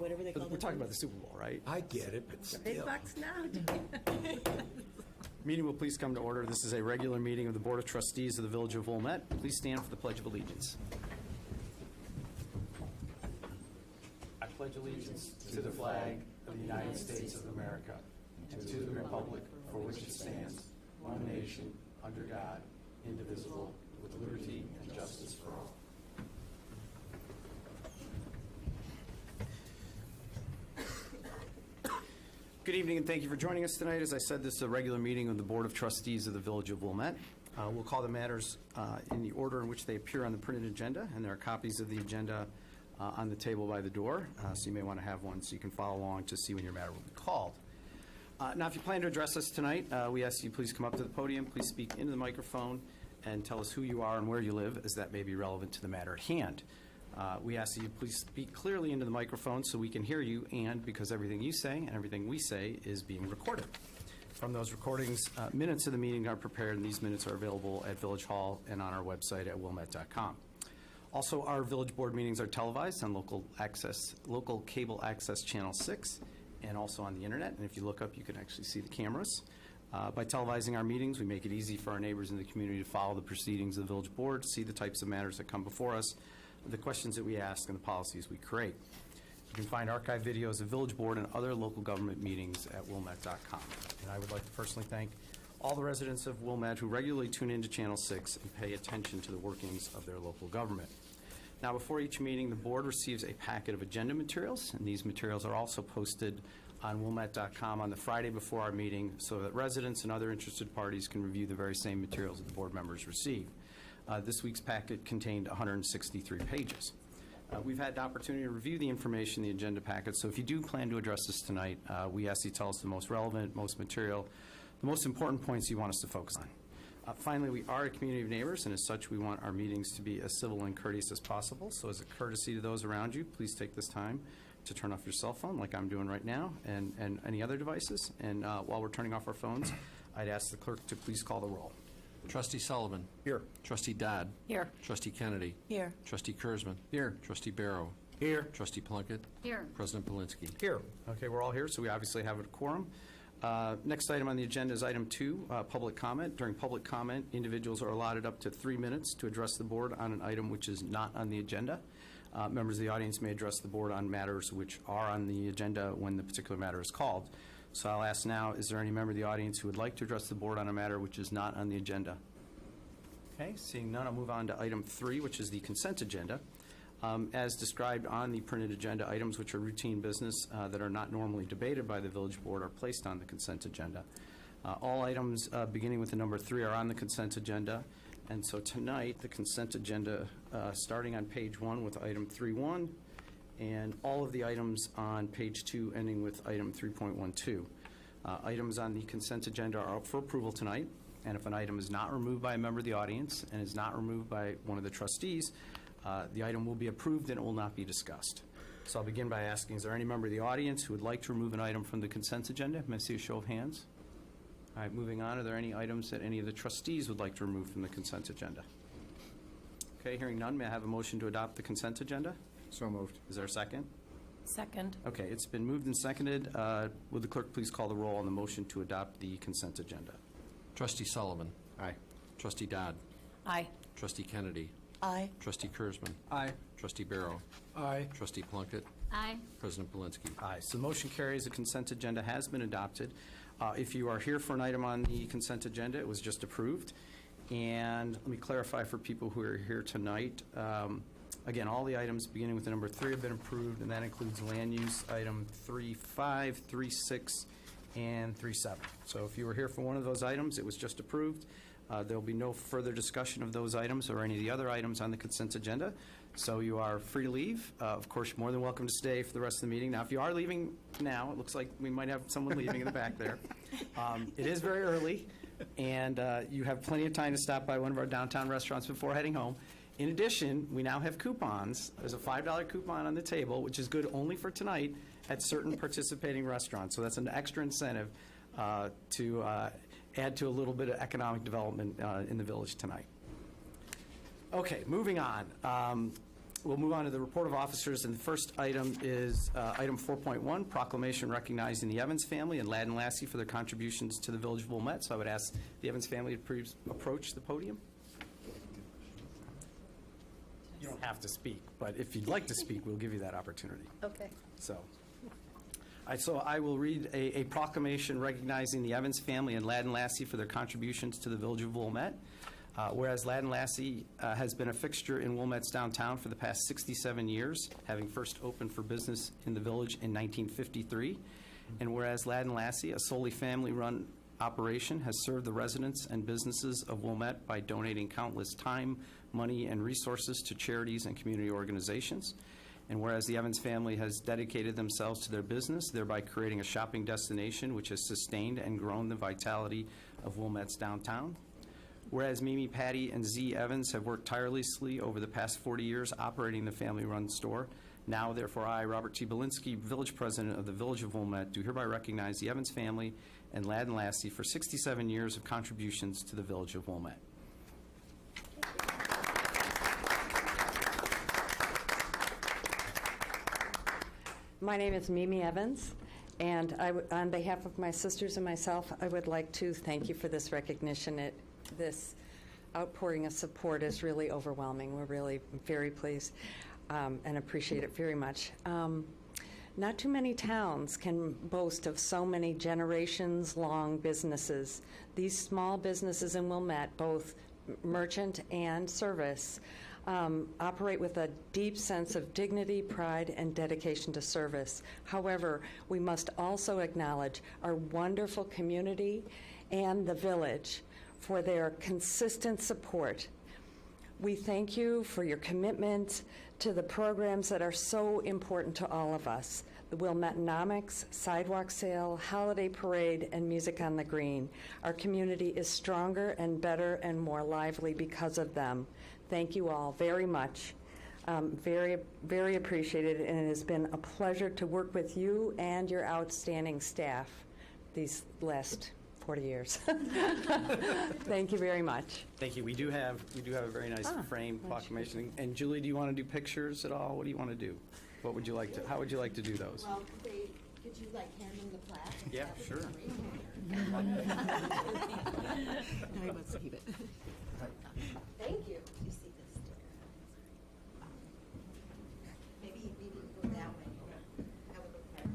whatever they call it. We're talking about the Super Bowl, right? I get it, but Big still. bucks now. Meeting will please come to order. This is a regular meeting of the Board of Trustees of the Village of Wilmette. Please stand for the Pledge of Allegiance. I pledge allegiance to the flag of the United States of America and to the republic for which it stands, one nation, under God, indivisible, with liberty and justice for all. Good evening, and thank you for joining us tonight. As I said, this is a regular meeting of the Board of Trustees of the Village of Wilmette. We'll call the matters in the order in which they appear on the printed agenda, and there are copies of the agenda on the table by the door, so you may want to have one so you can follow along to see when your matter will be called. Now, if you plan to address us tonight, we ask you please come up to the podium, please speak into the microphone, and tell us who you are and where you live, as that may be relevant to the matter at hand. We ask that you please speak clearly into the microphone so we can hear you, and because everything you say and everything we say is being recorded. From those recordings, minutes of the meeting are prepared, and these minutes are available at Village Hall and on our website at wilmette.com. Also, our Village Board meetings are televised on local cable access channel 6, and also on the internet. And if you look up, you can actually see the cameras. By televising our meetings, we make it easy for our neighbors in the community to follow the proceedings of the Village Board, see the types of matters that come before us, the questions that we ask, and the policies we create. You can find archived videos of Village Board and other local government meetings at wilmette.com. And I would like to personally thank all the residents of Wilmette who regularly tune into Channel 6 and pay attention to the workings of their local government. Now, before each meeting, the board receives a packet of agenda materials, and these materials are also posted on wilmette.com on the Friday before our meeting so that residents and other interested parties can review the very same materials that the board members receive. This week's packet contained 163 pages. We've had the opportunity to review the information in the agenda packet, so if you do plan to address this tonight, we ask you to tell us the most relevant, most material, the most important points you want us to focus on. Finally, we are a community of neighbors, and as such, we want our meetings to be as civil and courteous as possible. So as a courtesy to those around you, please take this time to turn off your cell phone like I'm doing right now, and any other devices. And while we're turning off our phones, I'd ask the clerk to please call the roll. Trustee Sullivan. Here. Trustee Dodd. Here. Trustee Kennedy. Here. Trustee Kurzman. Here. Trustee Barrow. Here. Trustee Plunkett. Here. President Polinsky. Here. Okay, we're all here, so we obviously have a quorum. Next item on the agenda is item 2, public comment. During public comment, individuals are allotted up to 3 minutes to address the board on an item which is not on the agenda. Members of the audience may address the board on matters which are on the agenda when the particular matter is called. So I'll ask now, is there any member of the audience who would like to address the board on a matter which is not on the agenda? Okay, seeing none, I'll move on to item 3, which is the consent agenda. As described on the printed agenda, items which are routine business that are not normally debated by the Village Board are placed on the consent agenda. All items beginning with the number 3 are on the consent agenda, and so tonight the consent agenda starting on page 1 with item 3.1 and all of the items on page 2 ending with item 3.12. Items on the consent agenda are up for approval tonight, and if an item is not removed by a member of the audience and is not removed by one of the trustees, the item will be approved and it will not be discussed. So I'll begin by asking, is there any member of the audience who would like to remove an item from the consent agenda? May I see a show of hands? All right, moving on, are there any items that any of the trustees would like to remove from the consent agenda? Okay, hearing none, may I have a motion to adopt the consent agenda? So moved. Is there a second? Second. Okay, it's been moved and seconded. Would the clerk please call the roll on the motion to adopt the consent agenda? Trustee Sullivan. Aye. Trustee Dodd. Aye. Trustee Kennedy. Aye. Trustee Kurzman. Aye. Trustee Barrow. Aye. Trustee Plunkett. Aye. President Polinsky. Aye. So the motion carries. The consent agenda has been adopted. If you are here for an item on the consent agenda, it was just approved. And let me clarify for people who are here tonight. Again, all the items beginning with the number 3 have been approved, and that includes land use item 3.5, 3.6, and 3.7. So if you were here for one of those items, it was just approved. There will be no further discussion of those items or any of the other items on the consent agenda. So you are free to leave. Of course, you're more than welcome to stay for the rest of the meeting. Now, if you are leaving now, it looks like we might have someone leaving in the back there. It is very early, and you have plenty of time to stop by one of our downtown restaurants before heading home. In addition, we now have coupons. There's a $5 coupon on the table, which is good only for tonight at certain participating restaurants. So that's an extra incentive to add to a little bit of economic development in the village tonight. Okay, moving on. we'll move on to the report of officers, and the first item is item 4.1, proclamation recognizing the Evans family and Ladd and Lassie for their contributions to the Village of Wilmette. So I would ask the Evans family to please approach the podium. You don't have to speak, but if you'd like to speak, we'll give you that opportunity. Okay. So I will read a proclamation recognizing the Evans family and Ladd and Lassie for their contributions to the Village of Wilmette. Whereas Ladd and Lassie has been a fixture in Wilmette's downtown for the past 67 years, having first opened for business in the village in 1953. And whereas Ladd and Lassie, a solely family-run operation, has served the residents and businesses of Wilmette by donating countless time, money, and resources to charities and community organizations. And whereas the Evans family has dedicated themselves to their business, thereby creating a shopping destination which has sustained and grown the vitality of Wilmette's downtown. Whereas Mimi, Patty, and Z Evans have worked tirelessly over the past 40 years operating the family-run store, now, therefore, I, Robert T. Belinsky, Village President of the Village of Wilmette, do hereby recognize the Evans family and Ladd and Lassie for 67 years of contributions to the Village of Wilmette. My name is Mimi Evans, and on behalf of my sisters and myself, I would like to thank you for this recognition. This outpouring of support is really overwhelming. We're really very pleased and appreciate it very much. Not too many towns can boast of so many generations-long businesses. These small businesses in Wilmette, both merchant and service, operate with a deep sense of dignity, pride, and dedication to service. However, we must also acknowledge our wonderful community and the village for their consistent support. We thank you for your commitment to the programs that are so important to all of us. The Wilmettenomics, Sidewalk Sale, Holiday Parade, and Music on the Green. Our community is stronger and better and more lively because of them. Thank you all very much. Very, very appreciated, and it has been a pleasure to work with you and your outstanding staff these last 40 years. Thank you very much. Thank you. We do have a very nice framed proclamation. And Julie, do you want to do pictures at all? What do you want to do? What would you like to? How would you like to do those? Well, could you hand them the plaque? Yeah, sure. No, he wants to keep it. Thank you. You see this sticker? Maybe go that way. That would look better.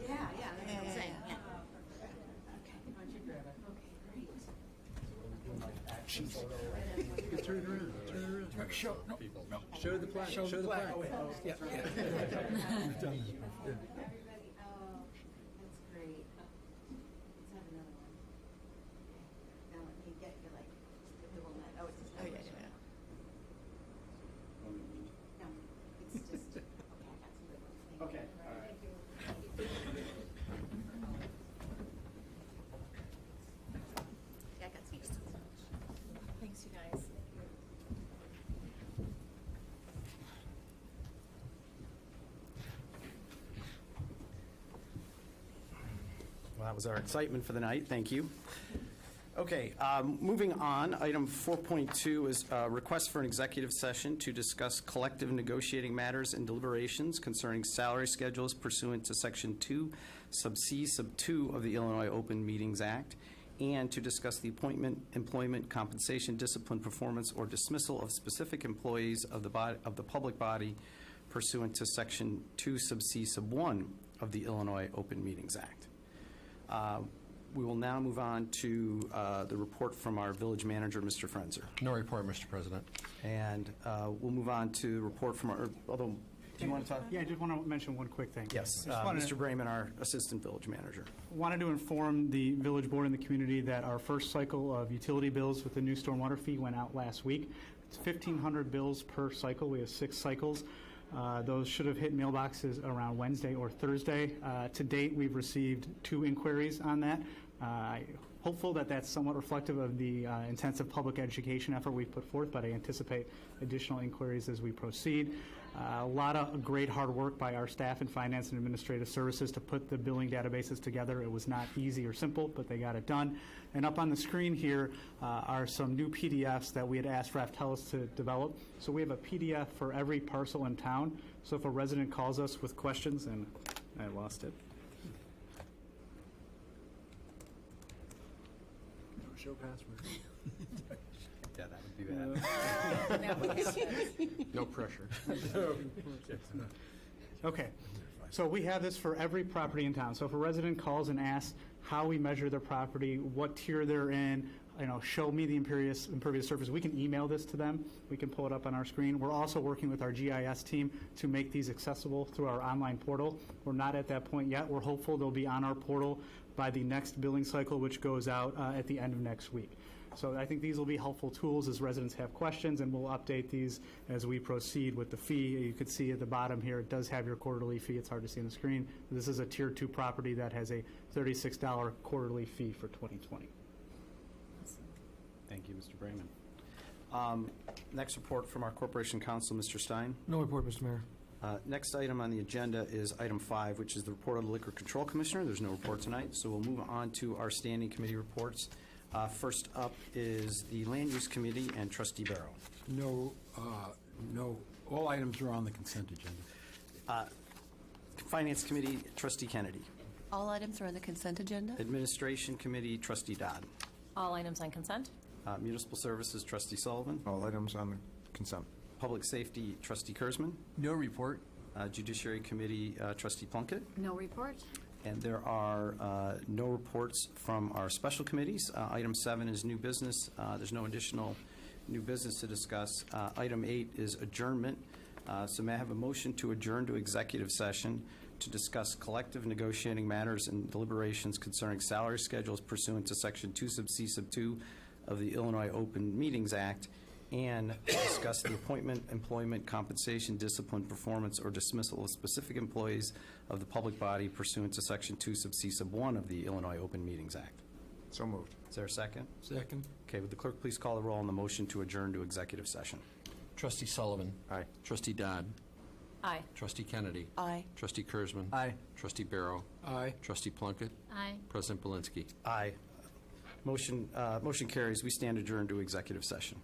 Yeah, that's what I'm saying. Yeah. Okay. Why don't you grab it? Okay, great. Turn it around. Show the plaque. Show the plaque. Yeah. You've done this. Everybody, that's great. Let's have another one. Now let me get you like the Wilmette. Oh, it's just. Yeah. No, it's just. Okay, I got some good ones. Okay. All right. Yeah, I got some good ones. Thanks, you guys. Well, that was our excitement for the night. Thank you. Okay, moving on, item 4.2 is a request for an executive session to discuss collective negotiating matters and deliberations concerning salary schedules pursuant to Section 2, Sub C, Sub 2 of the Illinois Open Meetings Act, and to discuss the appointment, employment, compensation, discipline, performance, or dismissal of specific employees of the public body pursuant to Section 2, Sub C, Sub 1 of the Illinois Open Meetings Act. We will now move on to the report from our village manager, Mr. Frenzer. No report, Mr. President. And we'll move on to report from our, although, do you want to talk? Yeah, I just want to mention one quick thing. Yes, I just wanted Mr. Brayman, our assistant village manager. wanted to inform the village board and the community that our first cycle of utility bills with the new stormwater fee went out last week. It's 1,500 bills per cycle. We have 6 cycles. Those should have hit mailboxes around Wednesday or Thursday. To date, we've received 2 inquiries on that. I hopeful that that's somewhat reflective of the intensive public education effort we've put forth, but I anticipate additional inquiries as we proceed. A lot of great hard work by our staff in Finance and Administrative Services to put the billing databases together. It was not easy or simple, but they got it done. And up on the screen here are some new PDFs that we had asked Raftellus to develop. So we have a PDF for every parcel in town. So if a resident calls us with questions, and I lost it. Show password. Yeah, that would be bad. No pressure. Okay. So we have this for every property in town. So if a resident calls and asks how we measure their property, what tier they're in, show me the impervious surface, we can email this to them. We can pull it up on our screen. We're also working with our GIS team to make these accessible through our online portal. We're not at that point yet. We're hopeful they'll be on our portal by the next billing cycle, which goes out at the end of next week. So I think these will be helpful tools as residents have questions, and we'll update these as we proceed with the fee. You can see at the bottom here, it does have your quarterly fee. It's hard to see on the screen. This is a Tier 2 property that has a $36 quarterly fee for 2020. Thank you, Mr. Brayman. Next report from our Corporation Counsel, Mr. Stein. No report, Mr. Mayor. Next item on the agenda is item 5, which is the report of the Liquor Control Commissioner. There's no report tonight, so we'll move on to our standing committee reports. First up is the Land Use Committee and Trustee Barrow. No, all items are on the consent agenda. Finance Committee, Trustee Kennedy. All items are on the consent agenda. Administration Committee, Trustee Dodd. All items on consent. Municipal Services, Trustee Sullivan. All items on the consent. Public Safety, Trustee Kurzman. No report. Judiciary Committee, Trustee Plunkett. No report. And there are no reports from our special committees. Item 7 is new business. There's no additional new business to discuss. Item 8 is adjournment. So may I have a motion to adjourn to executive session to discuss collective negotiating matters and deliberations concerning salary schedules pursuant to Section 2 sub C sub 2 of the Illinois Open Meetings Act, and discuss the appointment, employment, compensation, discipline, performance, or dismissal of specific employees of the public body pursuant to Section 2 sub C sub 1 of the Illinois Open Meetings Act. So moved. Is there a second? Second. Okay, would the clerk please call the roll on the motion to adjourn to executive session? Trustee Sullivan. Aye. Trustee Dodd. Aye. Trustee Kennedy. Aye. Trustee Kurzman. Aye. Trustee Barrow. Aye. Trustee Plunkett. Aye. President Belinsky. Aye. Motion carries. We stand adjourned to executive session.